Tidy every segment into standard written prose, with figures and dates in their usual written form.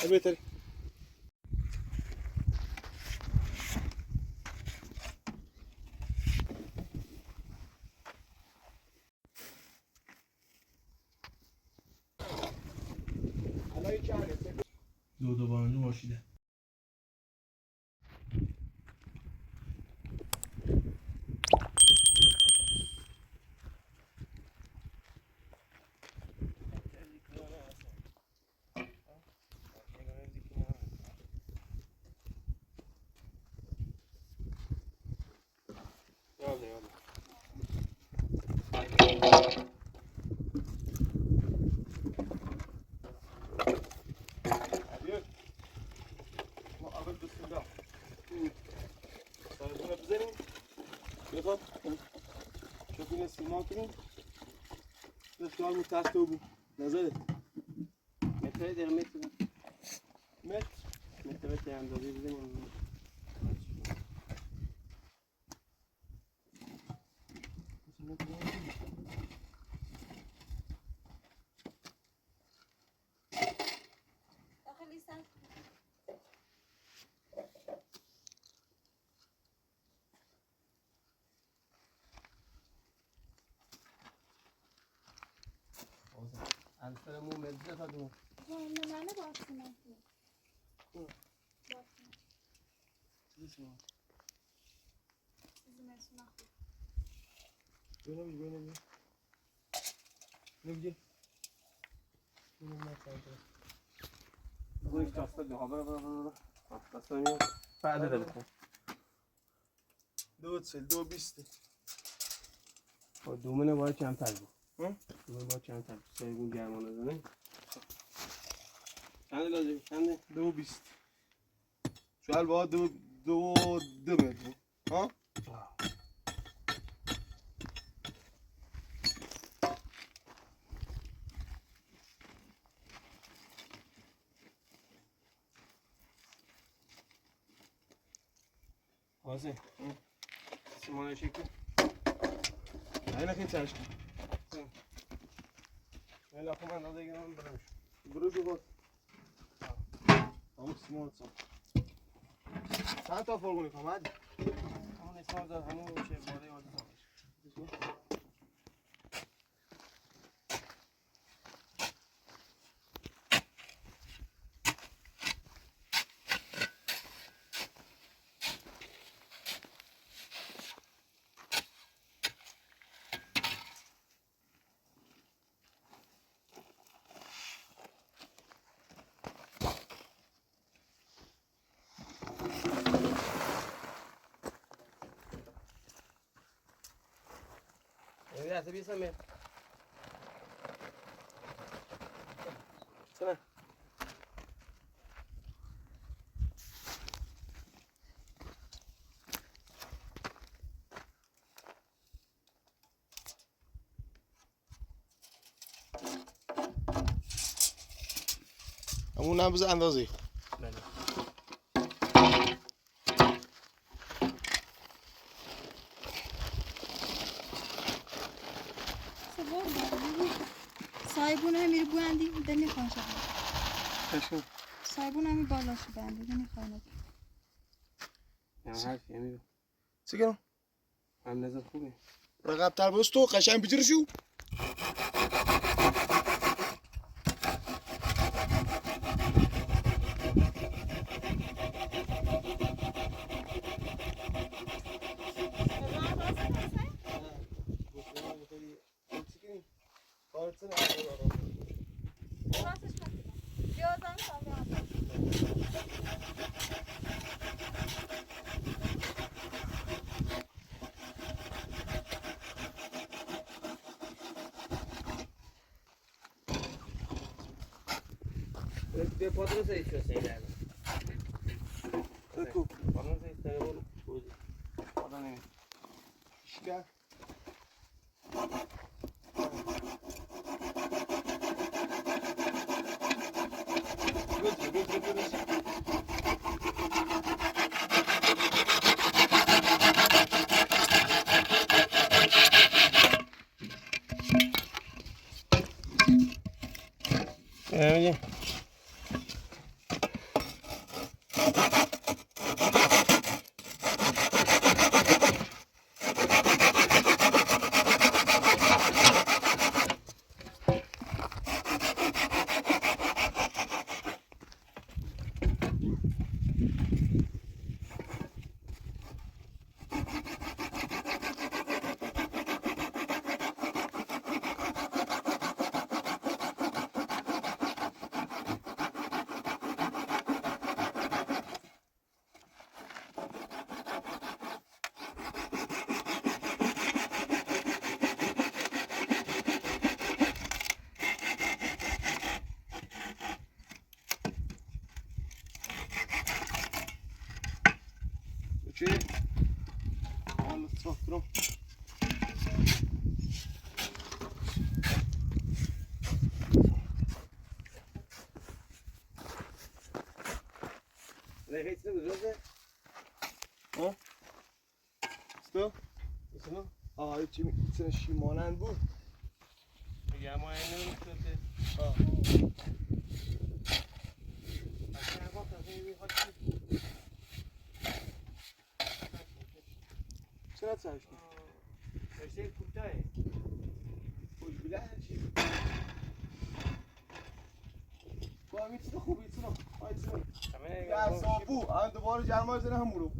بهتره. دو بانجو باشیده. شوف الناس الماكرين الاختيار متاعته ابو نزلت متر در متر متر متر اندازه بزنیم. السلام مزه خدمه نه باستم نمیگه بگویی کاسته ده برا کاسته میاد بعد دلتون دو بیسته دومنه باید کمتر بود. دومنه باید کمتر بود. سایبون گرمانه زنه چنده لازم؟ چنده؟ 2.20 شوال باید دو متر ها؟ واسه سیمانه شکل اینه خیلی چشم ولی خب من داده گرم برمش برو بود همون سیمان چند تا فرگونی کام هدی؟ همون اسمار داد همون چه باده واسه سامش هسه بیسم سنه همون هم بزن اندازی سایبون همین بوندی ده نمیخوان شد کشکن سایبون همین بالاشو بنده ده نمیخوان یعنی حرفی همیدو چی کنم؟ هم نظر خوبه رقب تر بست تو قشنگ بیتر شو به پادر سه ایشو سیده بکو پادر سه ایشتره برو بودی پادر نمید شکر میگه Okej. Alles traktorn. Leg iets in de rug, ها؟ ستو؟ is er nog? iets شیمانند بود. Ja, maar hij neemt het. آه. Als jij wat, dan vind je weer wat. چرا تاش؟ Er zit goed bij. خوش بله چی؟ با میتونه خوب میتونه. آیتونه. یا صابو. آن دوباره جرمای زنه هم برو.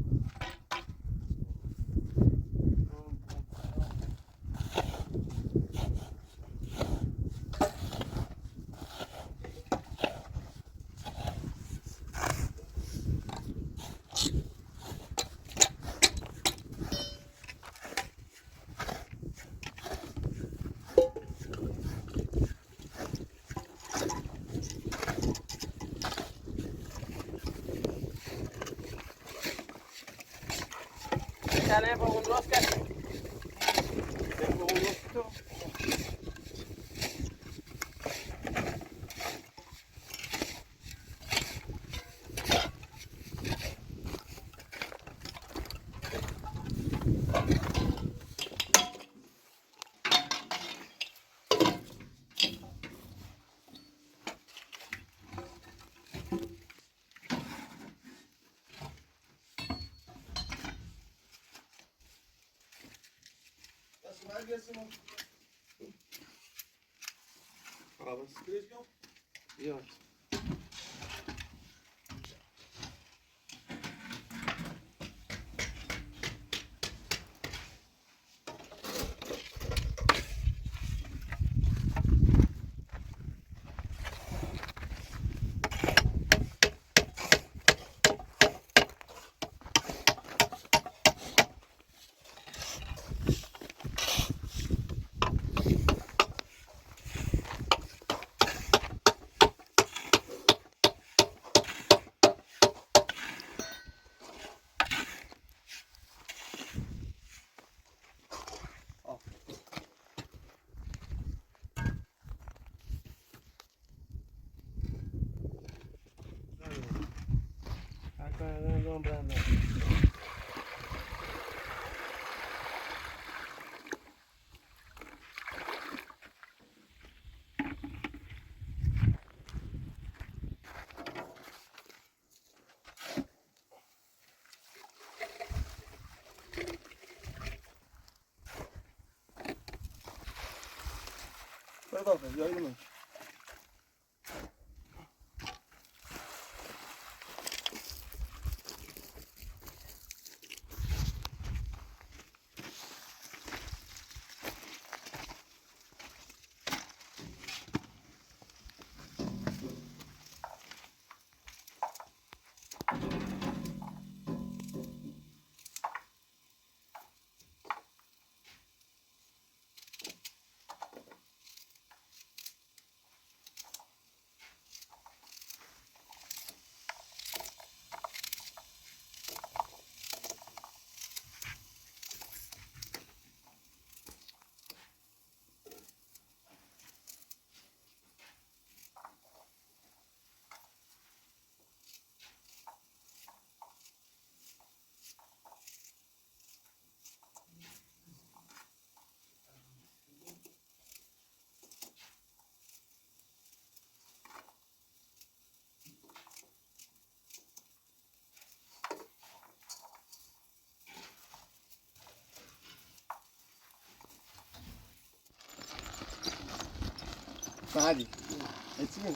Ja, dan hebben we ons loskijken. Hebben we ons los. Ja. Ik kan gewoon branden. Perdón, yo ahí no. عادي هتسين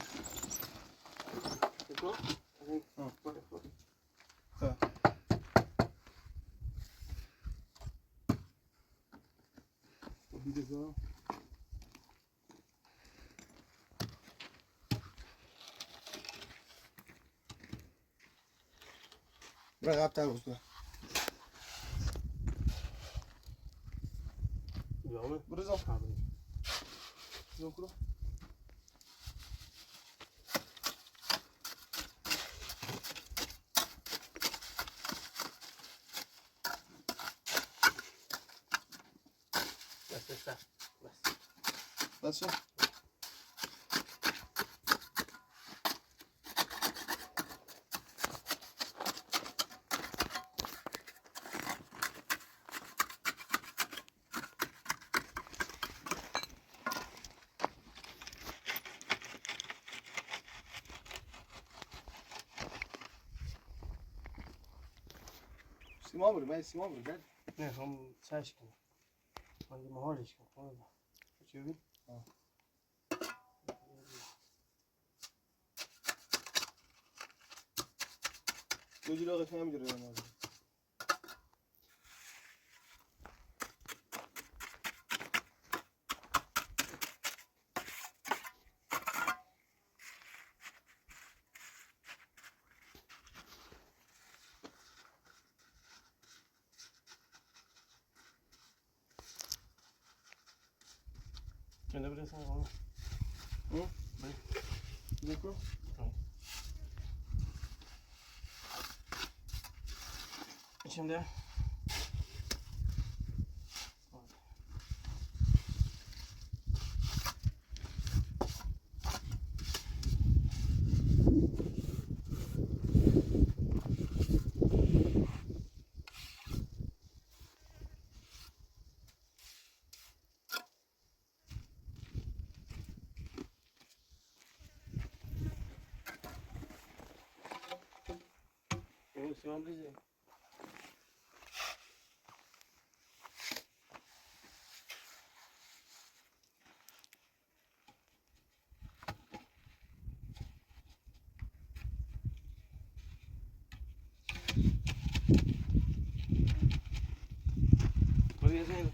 رقبت روز ده برو زم بس سیما برو من سیما برو گرد نه هم سرش کنم من دیگه مهارش کنم چی ببین؟ دو جلو قطعه هم جلو نمازه چنده برسن خانم؟ بکن چنده؟ سیمان بریزه بریزه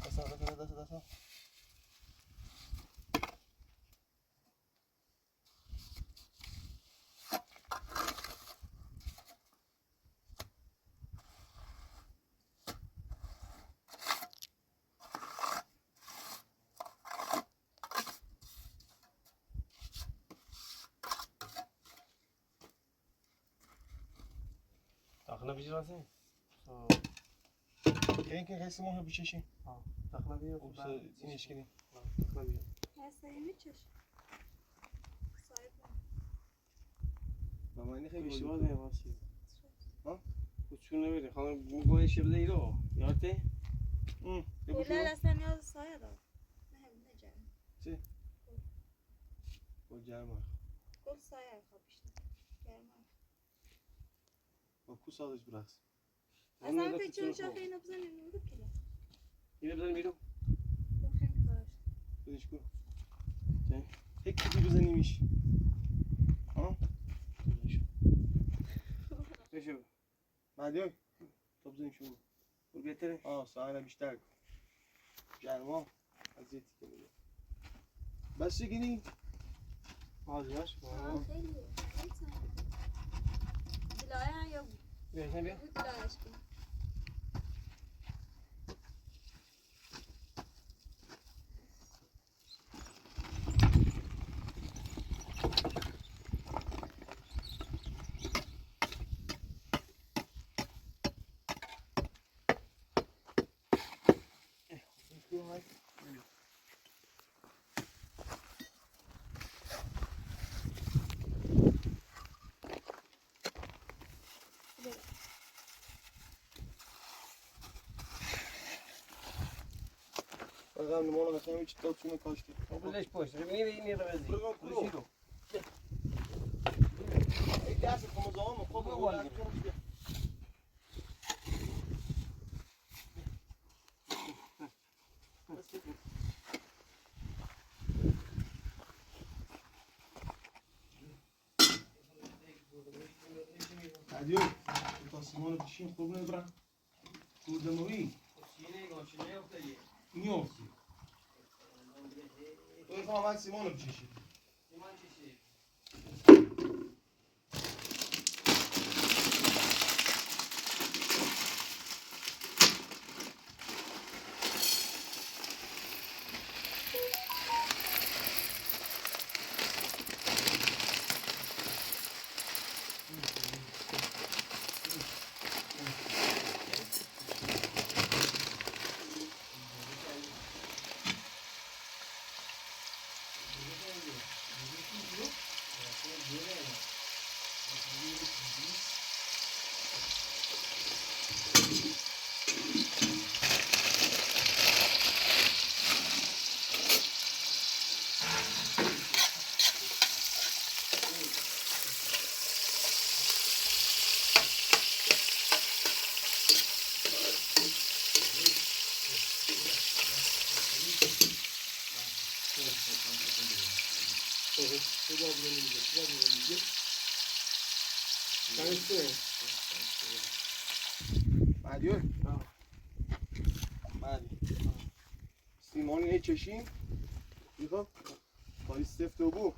بس برزم دست داخل بیش راسته که خیلی سیما بچشی داخل بیش اوبس اینش کنی داخل بیش هستایی میچش صاحب با من خیلی بیش بازی باید نماسی ها؟ چون نمیره خانم گویش بده ایرو یادته؟ کلا اصلا نیاز سایه دار نه جرم با جرمه گل سایه خواب بیشتر گرمه با کو سازش برقص اصلا فکر چون اینو بزنیم نورو کلا اینو بزنیم ایرو خیلی کارش بدش کو یک کدی بزنیمش ها؟ بشو مدیای تو بزنیم شما برو بهتره؟ ساعت بیشتر کن جرما اذیتی که بده بس گینی آزیاش خیلی دلایه هم یا بیا بیا بود دلایش کن رقم نمونه مثلا هیچ تاپشون کاشتی بلش پشت میره این رو بزنی بلشی رو ای دست کم زمان خوب والله. عادی تا سیمان پیشین خوب نبرن دموی چینه گوشینه افتادی میافتی تو میخوام من سیمان رو بچشی. سیمان چشی. مدیون سیمان رو چشیم بیخواه خواهی سفت و بو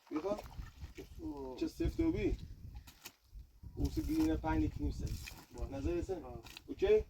بیخواه چه سفت و بی اوسی گرینه 5 لیتر نیم سه نظر رسه اوکی؟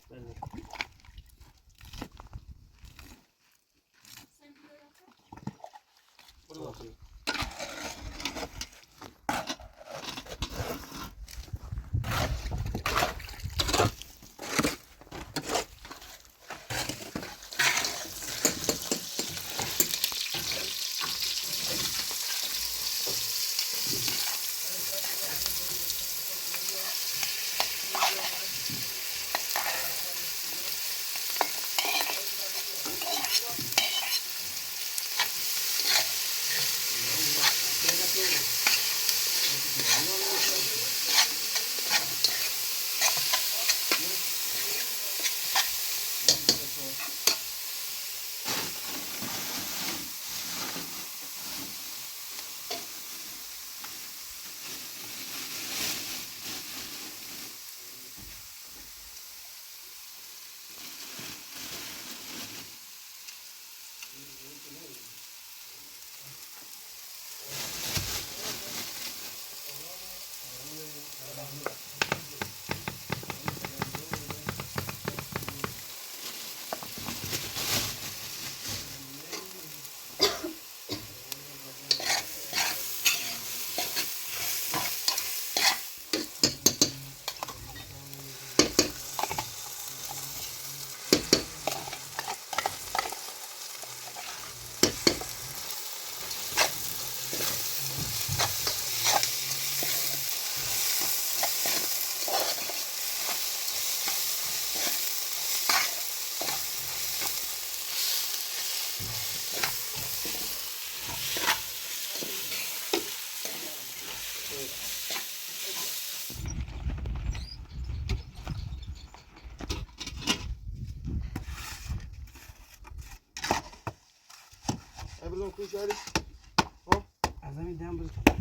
بزن کوش هری از همین دم برو بزنه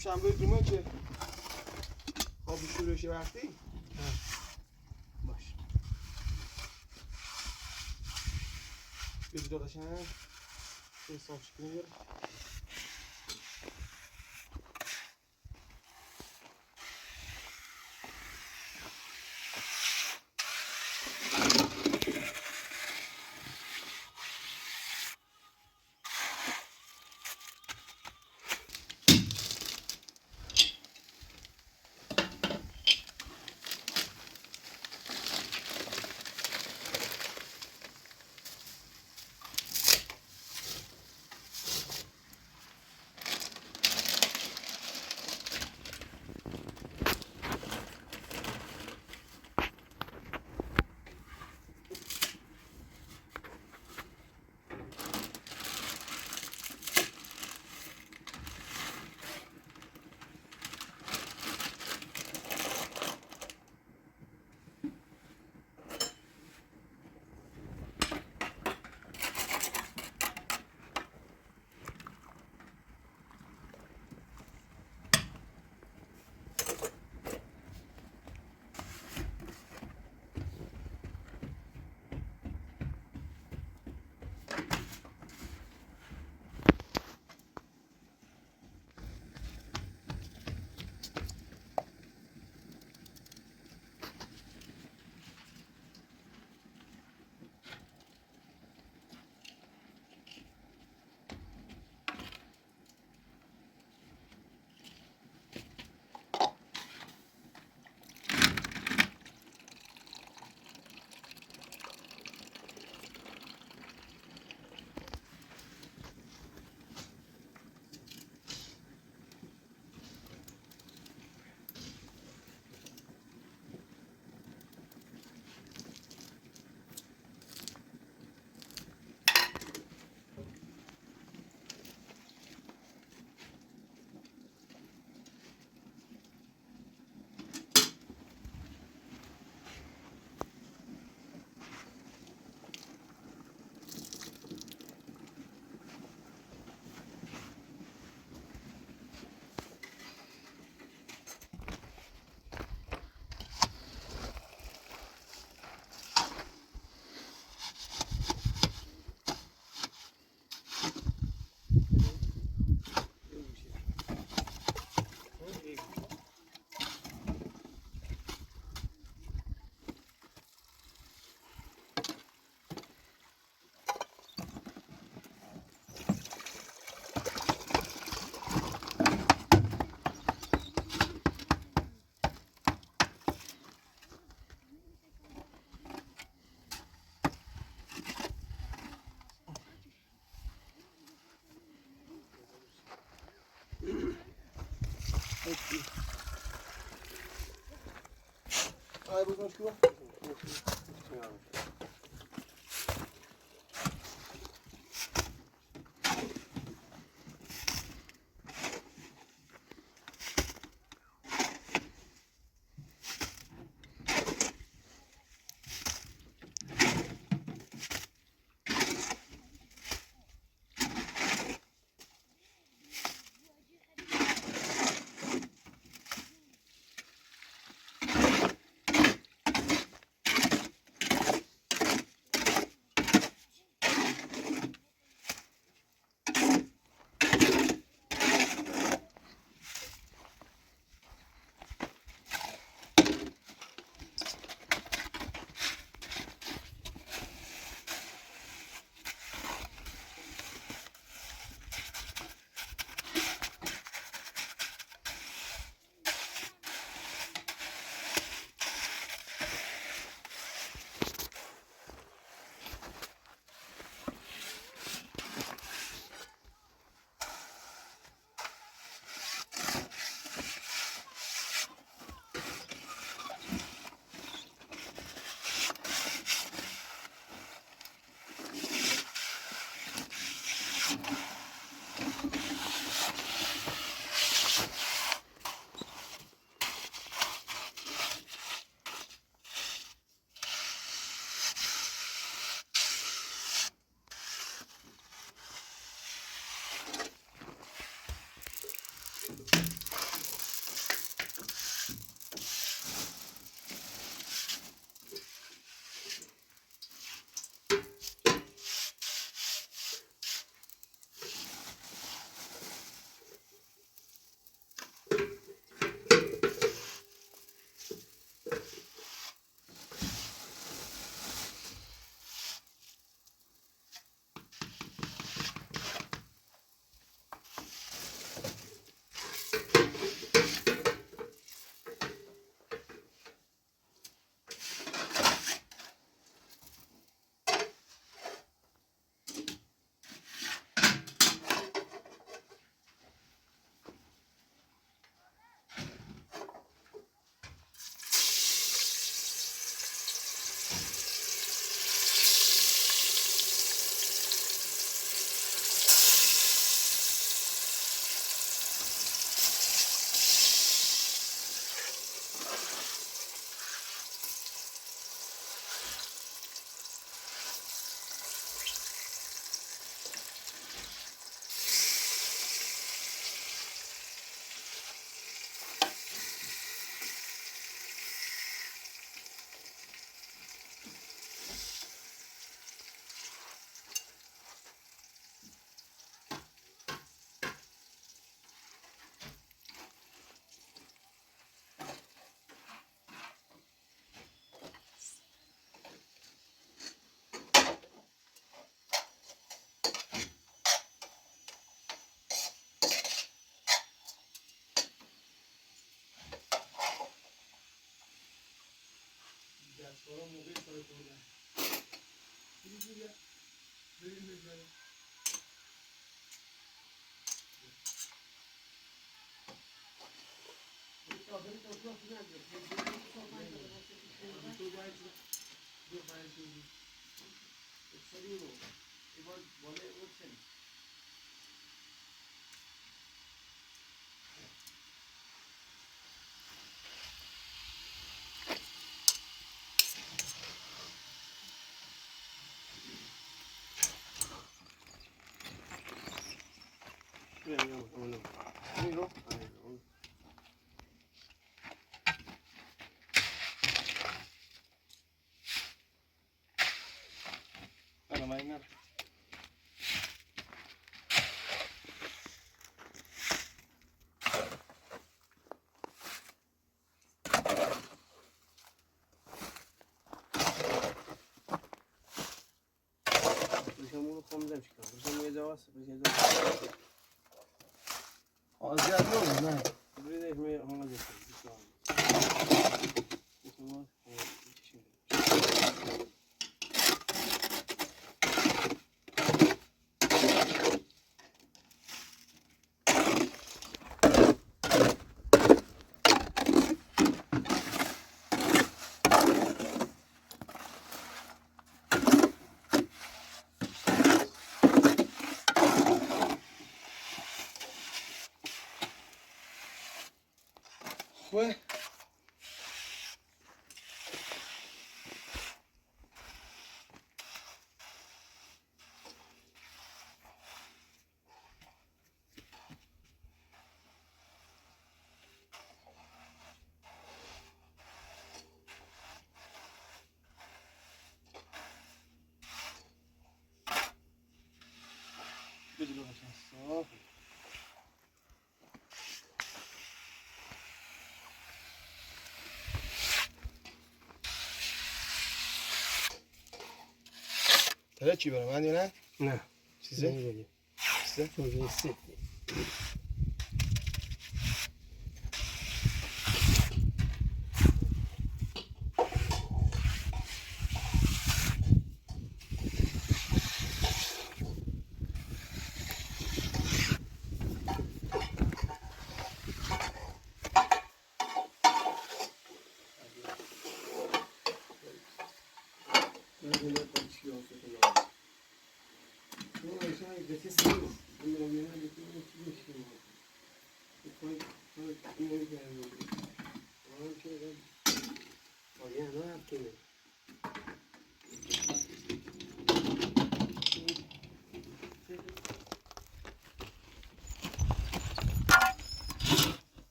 شنبه جمعه که خوابی شروع شه وقتی باش بیدی داداشن به صاف شکنی بیاره Hayır bozmuş ki bu. Aziyet ne olur ne? Bir de ekmeği ona götürdüm. خوبه؟ بجی باشم صاف تره چی برم من یا نه؟ نه چیزه؟ نمی‌دونی. چیزه؟ چون سفته.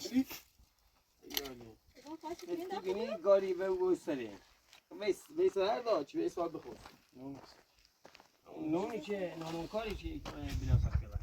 چی؟ دیگه گاری به گوسری. بیس هر داچ بیس واد بخور. نونی که نون کاری که بینا ساخت کرد.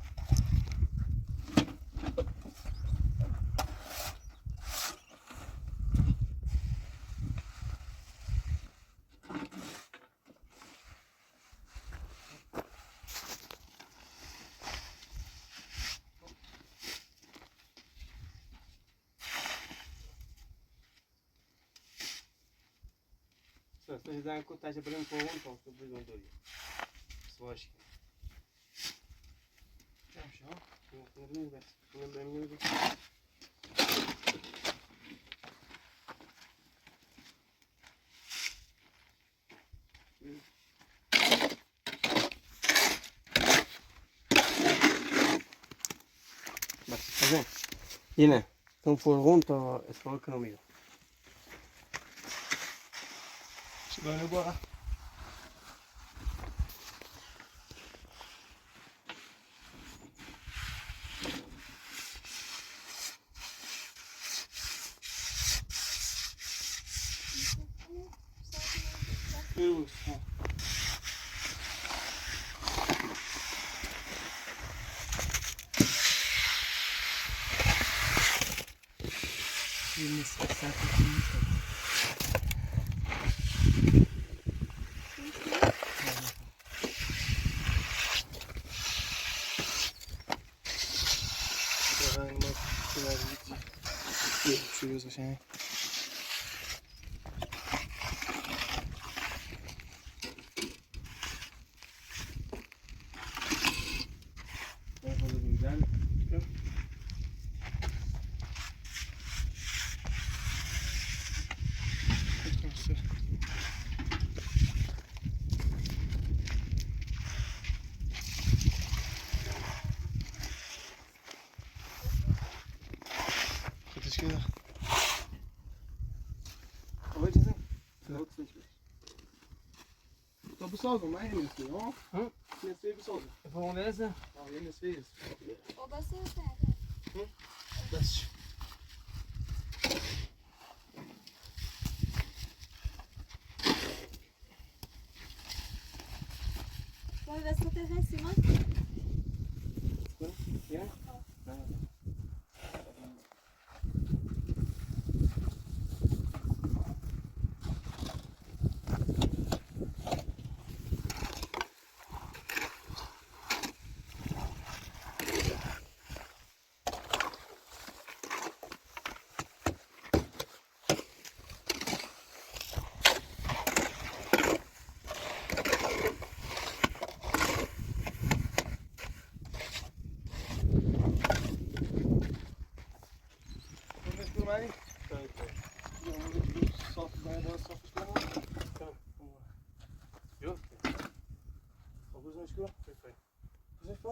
Sto dando conta de branco com então estou brigando ali. Só acho que. Já, não tem ninguém. Não tem ninguém. Bak, güzel. Yine. Tam forgunto es por conmigo. چی برای بارا؟ بیروز Yine saat شروع باشه خودش که تو بسازم من یه نسبه ها نسبه بسازم Polonesa? یه نسبه است O você بس vai ver se tem em cima. Yeah.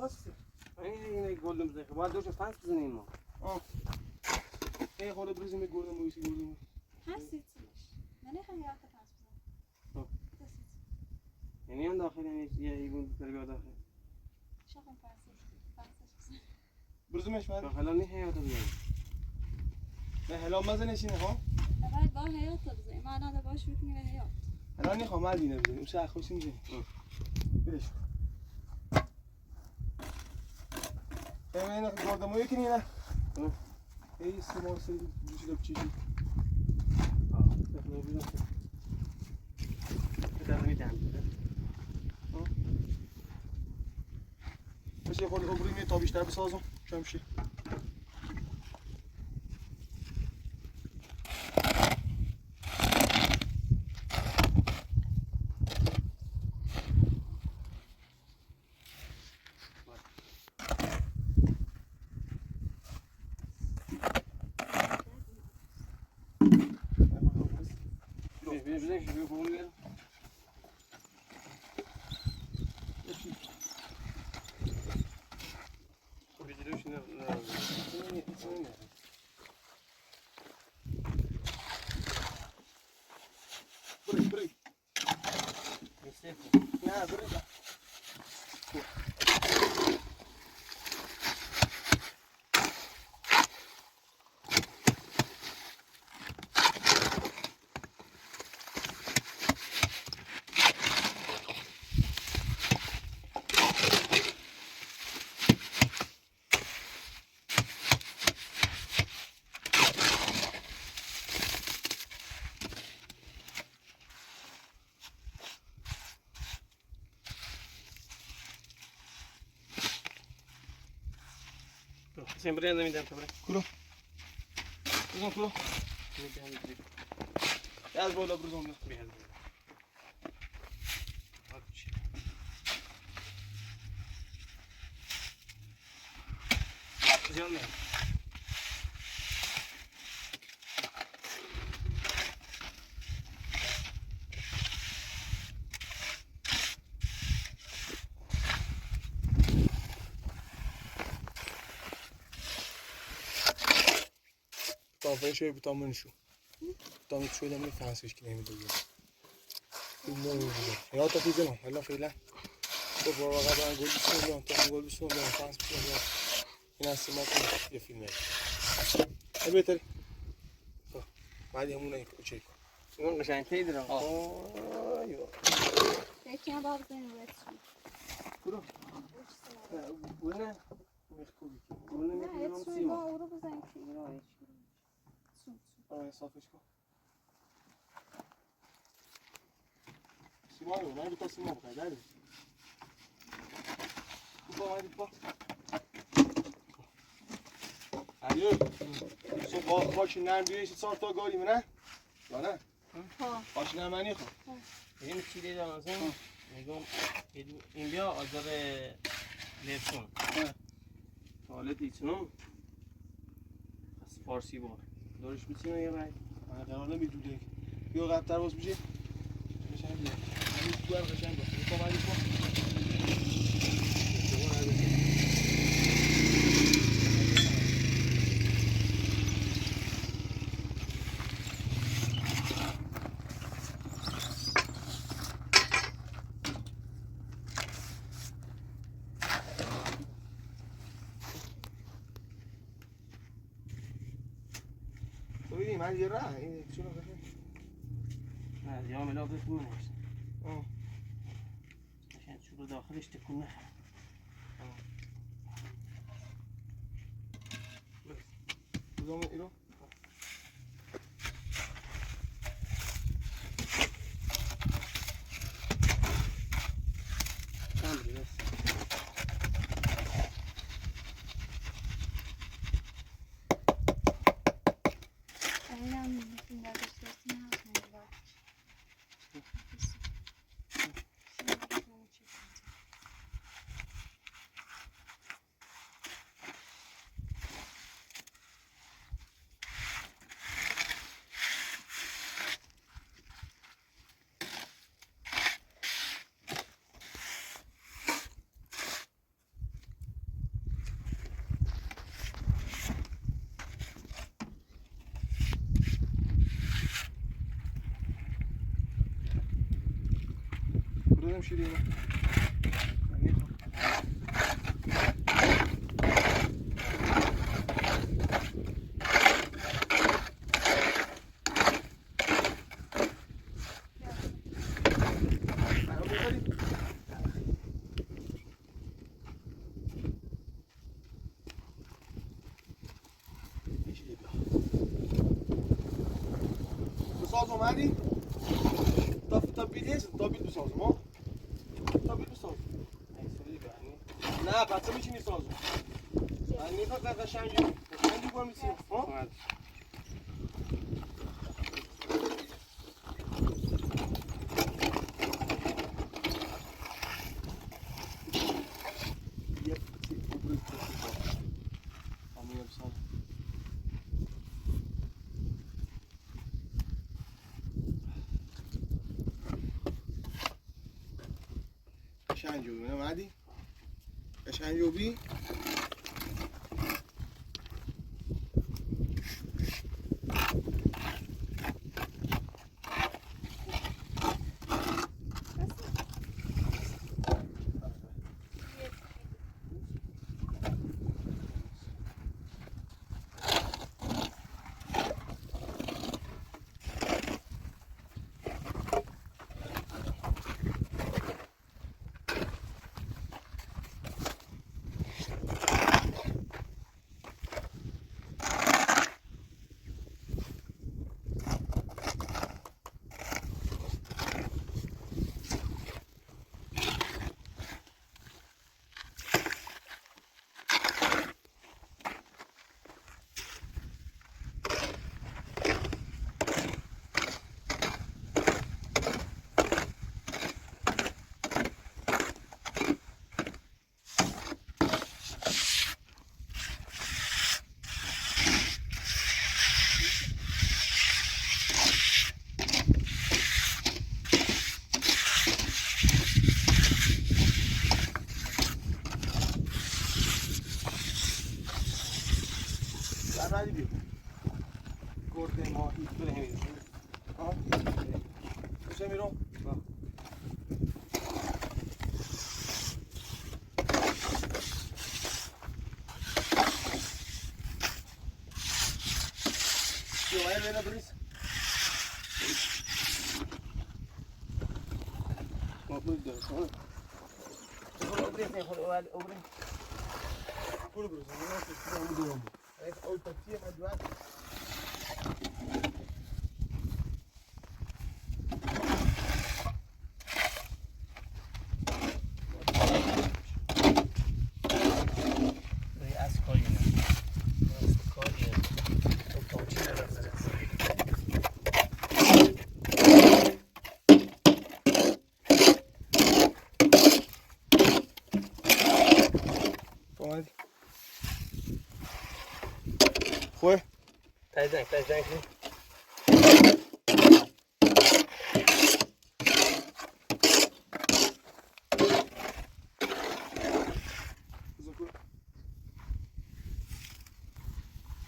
هستی این گلدون بزنیم باید دوش فنس بزنیم ما این خورده بریزیم گردم بایستی گردم هستی چیش من نخواهم یاد پس بزنم یعنی هم داخل یه ایگون درگاه داخل شاخم پرسش بریزیمش بعد داخل نیه حیات بزنیم نه هلا مزنشینه ها اول با حیات رو بزنیم من آده باش بکنیم به حیات هلا نیخوام مدینه بزنیم اون چه خوشی میزنیم برش خیلی اینه گردم کنی نه ای سیمان سیدی جوشی دب چیشی داخل بزنیم بدر میدم بشه خود عبری می تا بیشتر بسازم شمشی بزنیم شروع کنیم بیارم بجلوش نه بری میسه نه بری Sempre anda me dentro, کلو بزن کلو از بالا بزن طافه شوي بطمن شو طمن شوي لما يفحصش كده من دول يا طفي زمان هلا في لا بابا غدا نقول بسم الله نقول بسم الله فحص بسم الله هنا السماك يا في الماء ابي تري بعد همون يكون شيء اون قشنگ تیدر ايوه یکی هم باید بزنیم باید چی بروونه مخکوبیونه نه میکنم اتروی با سیما او رو بزنیم که این رو آره صافش کن سیما رو من تا سیما بخواه داری با اومدی با علیو صبح باشی نرم بیایشی 4 تا گاری منه یا نه؟ ها باشی نرمانی خود این چی دیدم از این میگم این بیا آجر لیپسون توالت ایچنم از فارسی بار دارش میچینم یه باید من قرار نمیدوده بیا قبلتر باز میشه قشنگ بیا همین تو هم قشنگ باشه تو اومدی کن ببینی من یه راه این چونو قشنگ نه یا ملا بکنم آه عشان شروع داخلش تكون نخل بزن اینو كامل بس این هم میتونیم برداشت دستیم هست نمیدار برو شیرین ساز اومدی؟ تا بیلیش تا بیل بسازم ها؟ تا بیل بسازم نه بچه میچینی سازم من میخواد قشنگی با میسیم ها؟ قشنگی اومدی؟ قشنگی بعدی بیا گرده ماهی بره همین ها کجا میرم بیا باید بره بریز مابود دارم ها برو بریز نه برو برو بریز نه برو اول تکیه مدوات خواه تای زنگ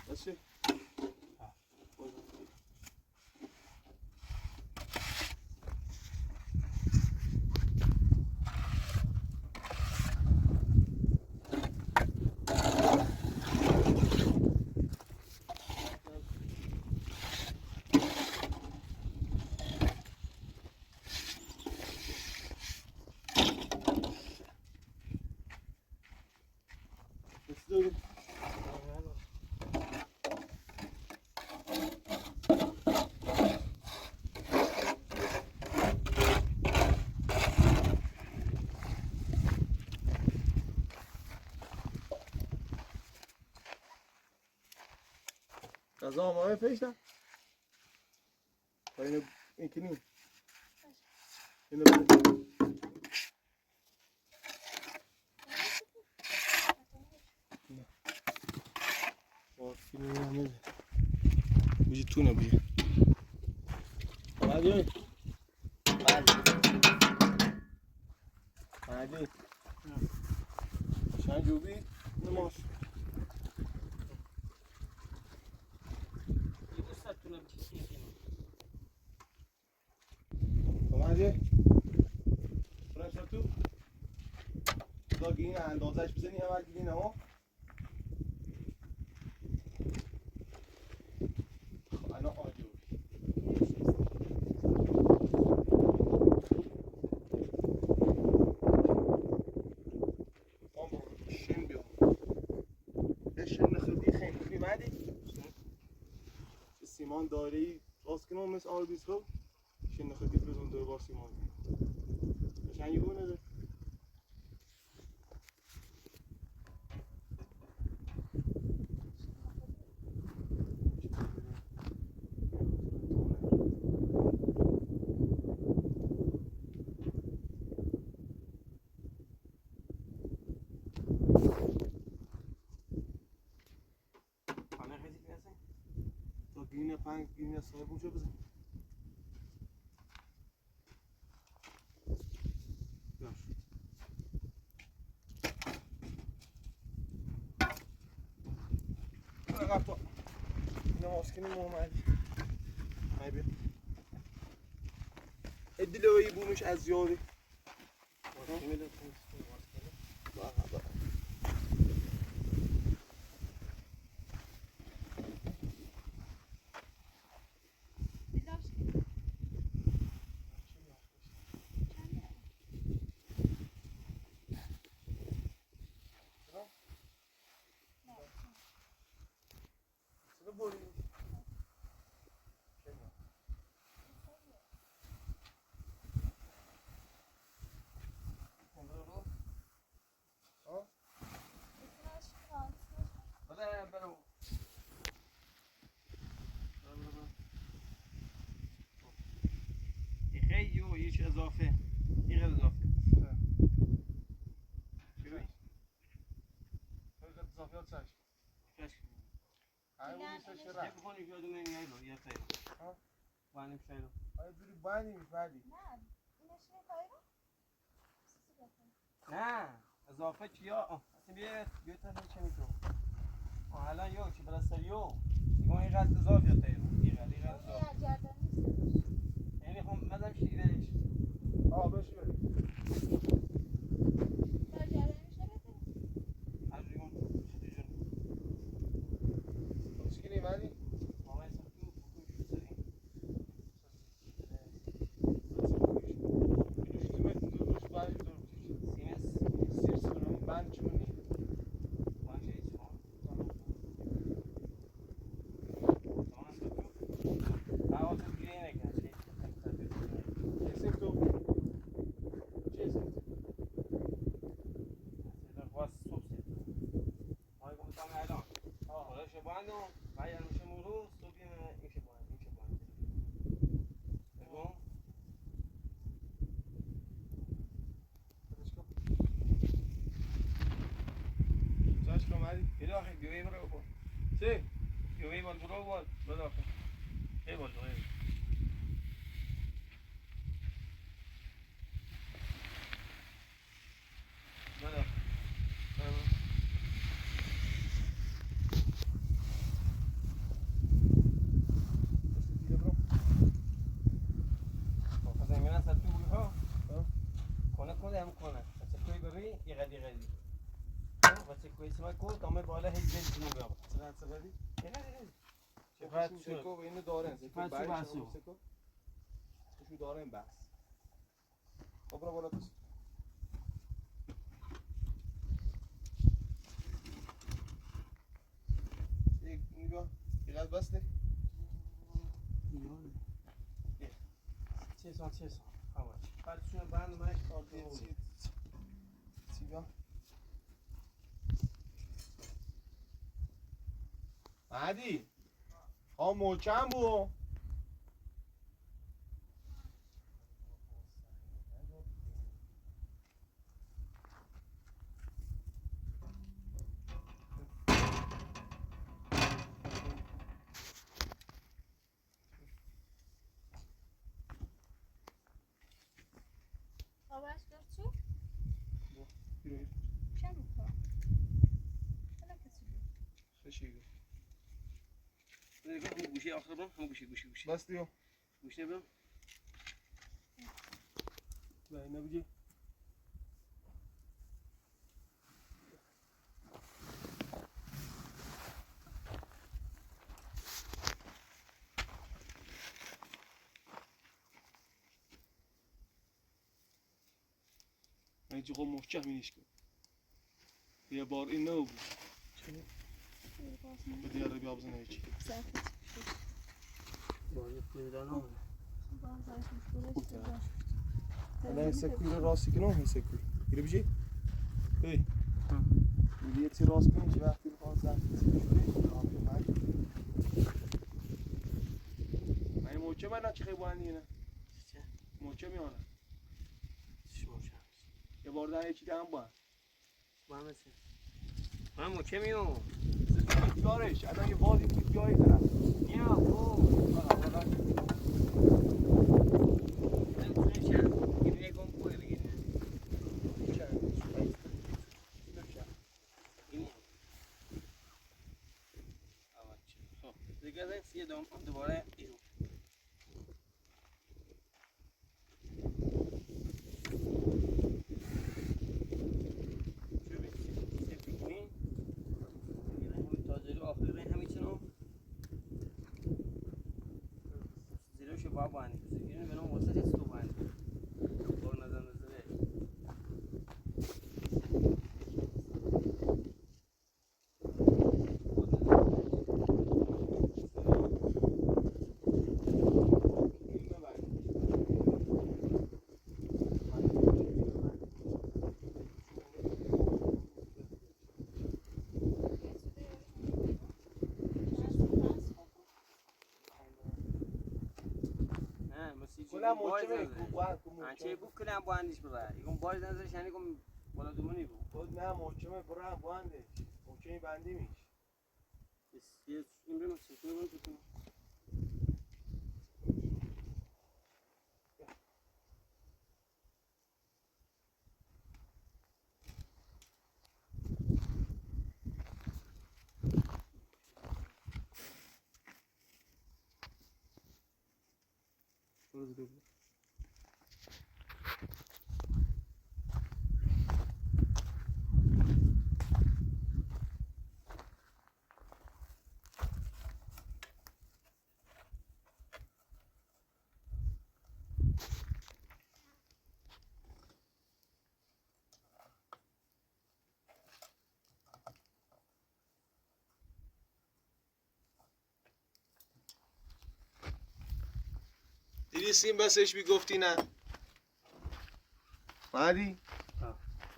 باشه داریم غذا آماده پیشتم تا اینو این کنیم اینو بده فیلم همه بوجی تو نبوجی بعدی بعدی شان جوبی نماش بعدی دا گین اندازش بزنی اول گین ها انا آجو شن بیا شن نخدی خیلی مدی سیمان داری باز کنم مثل آربیز خب شن نخدی بزن دور با سیمان قشنگی بود نده گینه پنج گینه صاحب اونجا بزن باش عقب تو اینا ماسکنی محمدی های بیا ادلوی بومش از زیاده اضافه این غیر اضافه اضافه ها چشم چشم همون نیستش یه رفت بخونی که ادومه این هایلو یه خیلی بانیم شایلو آیا دوری بانیم بعدی نه اضافه چیا اصلا بیا تا چه میتو الان یو چی برای سریو دیگه این قد اضافه یا تایلو این قد اضافه یعنی خب مدام شیرش بشی بریم مشکلی مدی سکو اینو دارن سکو برای شما سکو شو دارن بس برو بالا بس یک نگاه اینقدر بسته چه سان بعد شما بند ماش کار سیگار عادی ها محکم بو گوشی آخر برم هم گوشی بس دیو گوشی برم بله نبودی این چه خب محکم اینش کن یه بار این نه بود به دیاره بیا بزنه هیچی الان سکوی رو راستی کنم این سکوی گیره بشی؟ هی یه تی راست کنی چه وقتی بخواه زن من موچه من چه خیلی باندی نه موچه میانه یه بار در یکی دهم باید من موچه میام زفتی بیارش الان یه بازی بود بیایی دارم نیا بو دیگه دوباره ایرو کلم موچه میگو چه گفت کلم باندیش ببر یکم باز نظرش یعنی کم بالا دومنی بود خود نه موچه می برم باندش موچه می بندی میش این برم سکونه من بکنم دیدی سیم بسش میگفتی نه مردی؟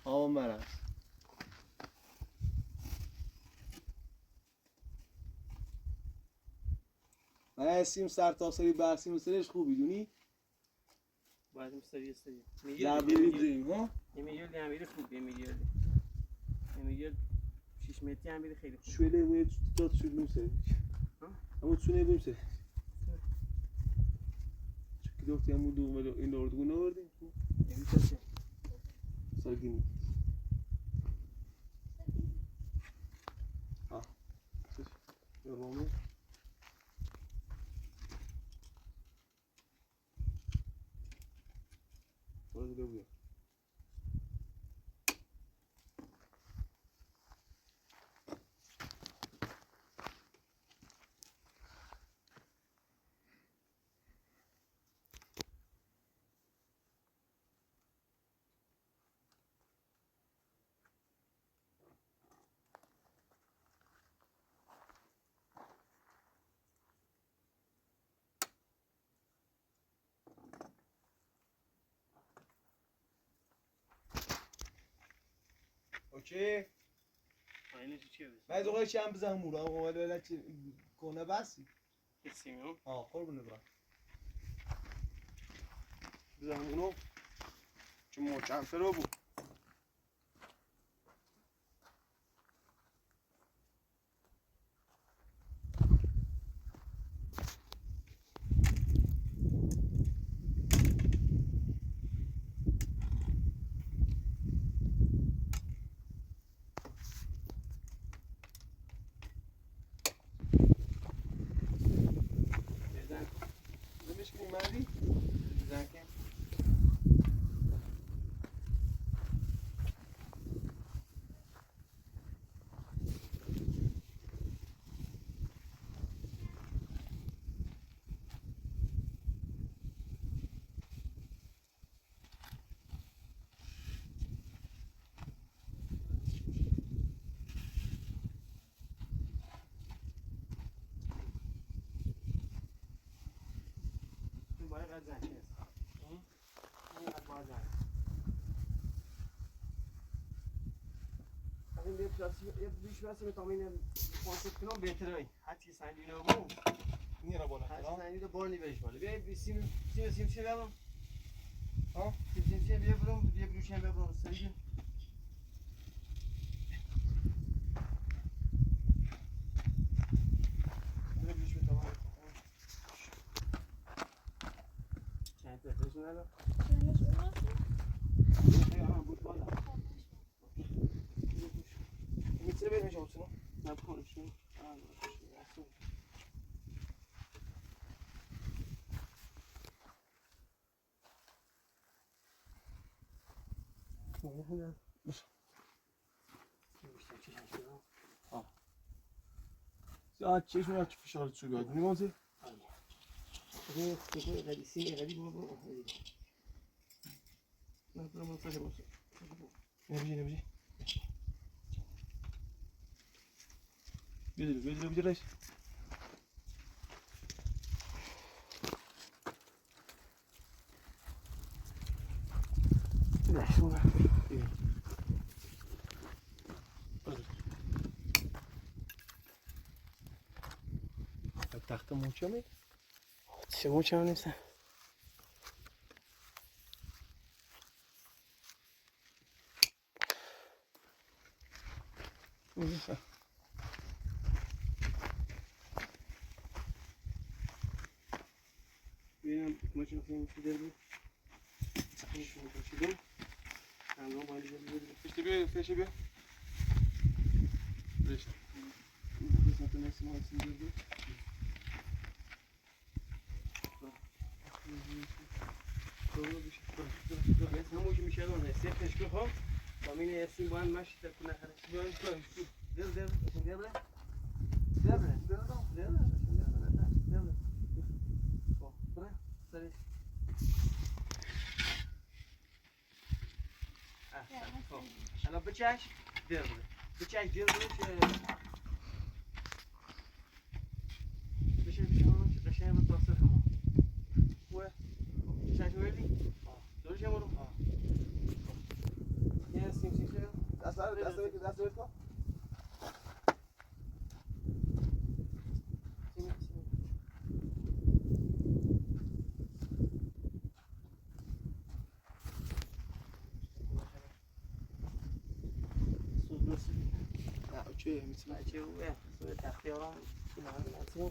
آه من هست من سیم سر تا سری برسیم سرش خوبی دونی؟ باید مستری زربیری داریم ها؟ یه میلیارد هم بیره خوب یه میلیارد 6 متری هم بیره خیلی خوب شوله باید داد شد نیم سری همون چونه بیم سری چون که دفتی همون دوغمه این اردگو نوردیم نمیشه ساگینی یا رومی برو دیگه بیا اوکی اینش چیه بس من دوقای چند بزنم مورا اومده چی کنه بسی بسیمم قربونه برم بزنم اونو چون محکم فرو بود شاید زنچه هست این از باید زنچه این بیش برسیم تا این خواست کنم بهتره حتی سنجی نبود میره بالا حتی سنجی رو بار نیبهش بالا بیایی سیم چه ببرم سیم چه ببرم بیا بروشن ببرم سریع چند تا اترشون ندارم میتونه بریم شما سنو نبخونشون Ya çeşme açıp fışarı çıkıyor. Ne oldu? Ne bileyim. Bir reis. تخت موچه می؟ چه موچه هم نیستن ببینم موچه خیلی شده بود شده اندام باید بید Feşe bir. Reis. zaten neyse maalesef gördüm doğru bir şey ben همونجا میشه الان سفتش بخوام با این اسیم باید مشی تا کنه خرش بیایم کنیم دل سریع الان بچش دل بچش دل بشه همون که قشنگ متوسط همون خوبه بچش وردی دورش هم رو یه سیم Ders ver kal. Ha, okey, misin? بچه اوه سوی تختی آرام نتیم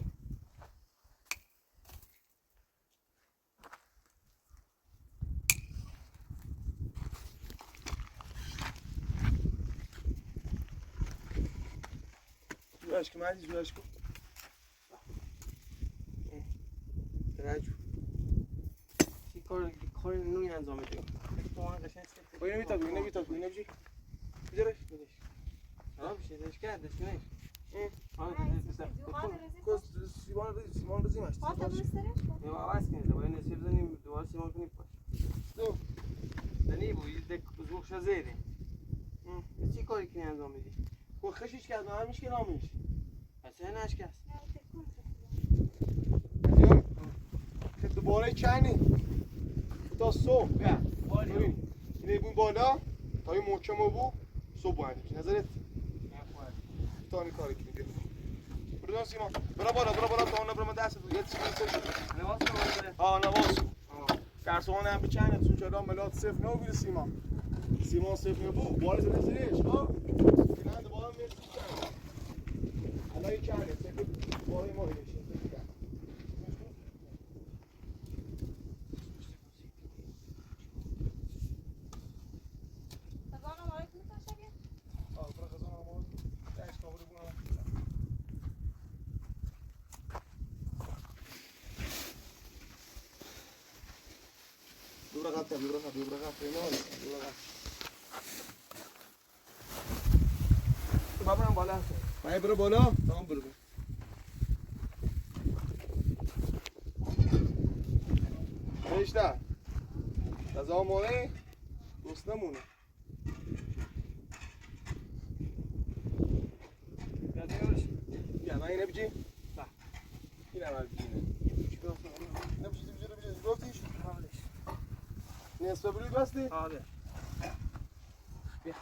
Aşkım hadi aşkım. رجو چی کار نوعی انجام میدیم تو من قشنگ Oyunu bir tak. Giderek. آرام بشه دش کرد دش کنیش Koz Simon da zimаш. یه آواز کنید باید نصیب بزنیم دوباره سیمان کنیم پاش دو. دنی بو یه دک بزرگش زیره چی کاری کنی انجام میدی خب خشش کرد همش که نامش. اصلا نشکست که دوباره چنی. تا صبح. ببین. اینه بون بالا تا این محکم بو صبح باید. نظرت تا این کاری کنی. برو سیمان. برو بالا تا اون برم دست تو. یه چیزی نواز کنم نواز. کارسون هم بچنه تو چرا ملات صفر نو بیل سیمان صفر نو بو بالا زنش ها اینا دوباره میرسی کنه الان کنه صفر بالا ما میشه بابا بالا هست من برو بالا تمام برو بیشتر از آمانه دوست نمونه من اینه بجی؟ نه این اول بجی نه بجی گفتیش؟ نصف بروی بستی؟ آره بیا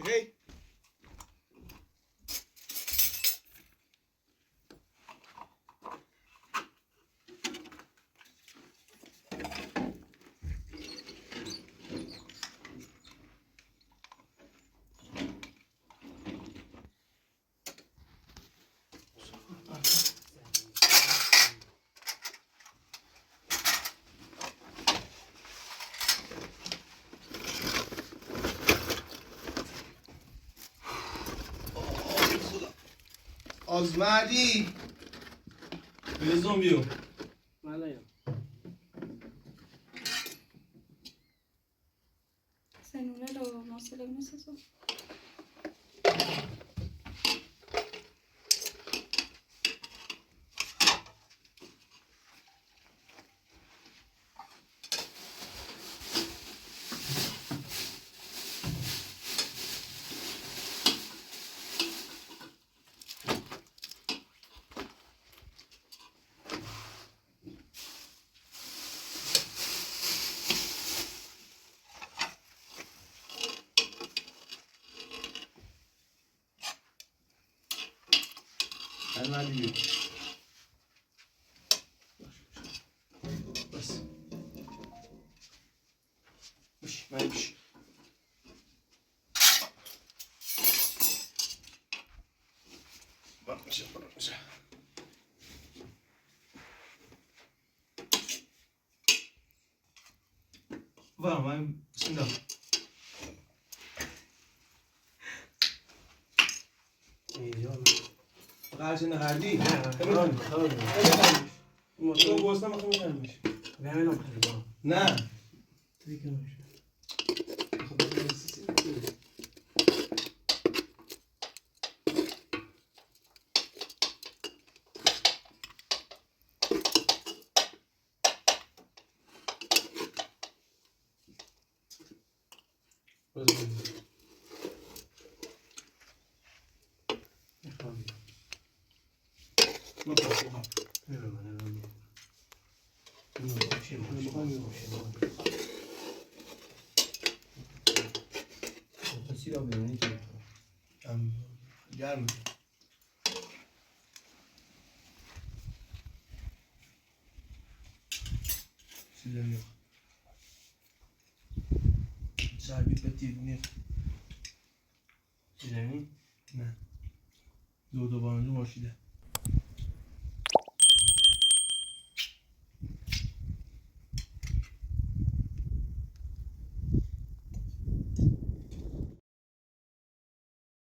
Hey. آزمردی به زومبیو ملایم Senule lo no se le conoce eso. آزمردی بس باش باش باشه باشه من سینا قرش نخردی؟ تو گوسته مخی میخرمش نه گرم چیزی نیست چربی پتیر نیست چیزی؟ نه دو بانجو ماشیده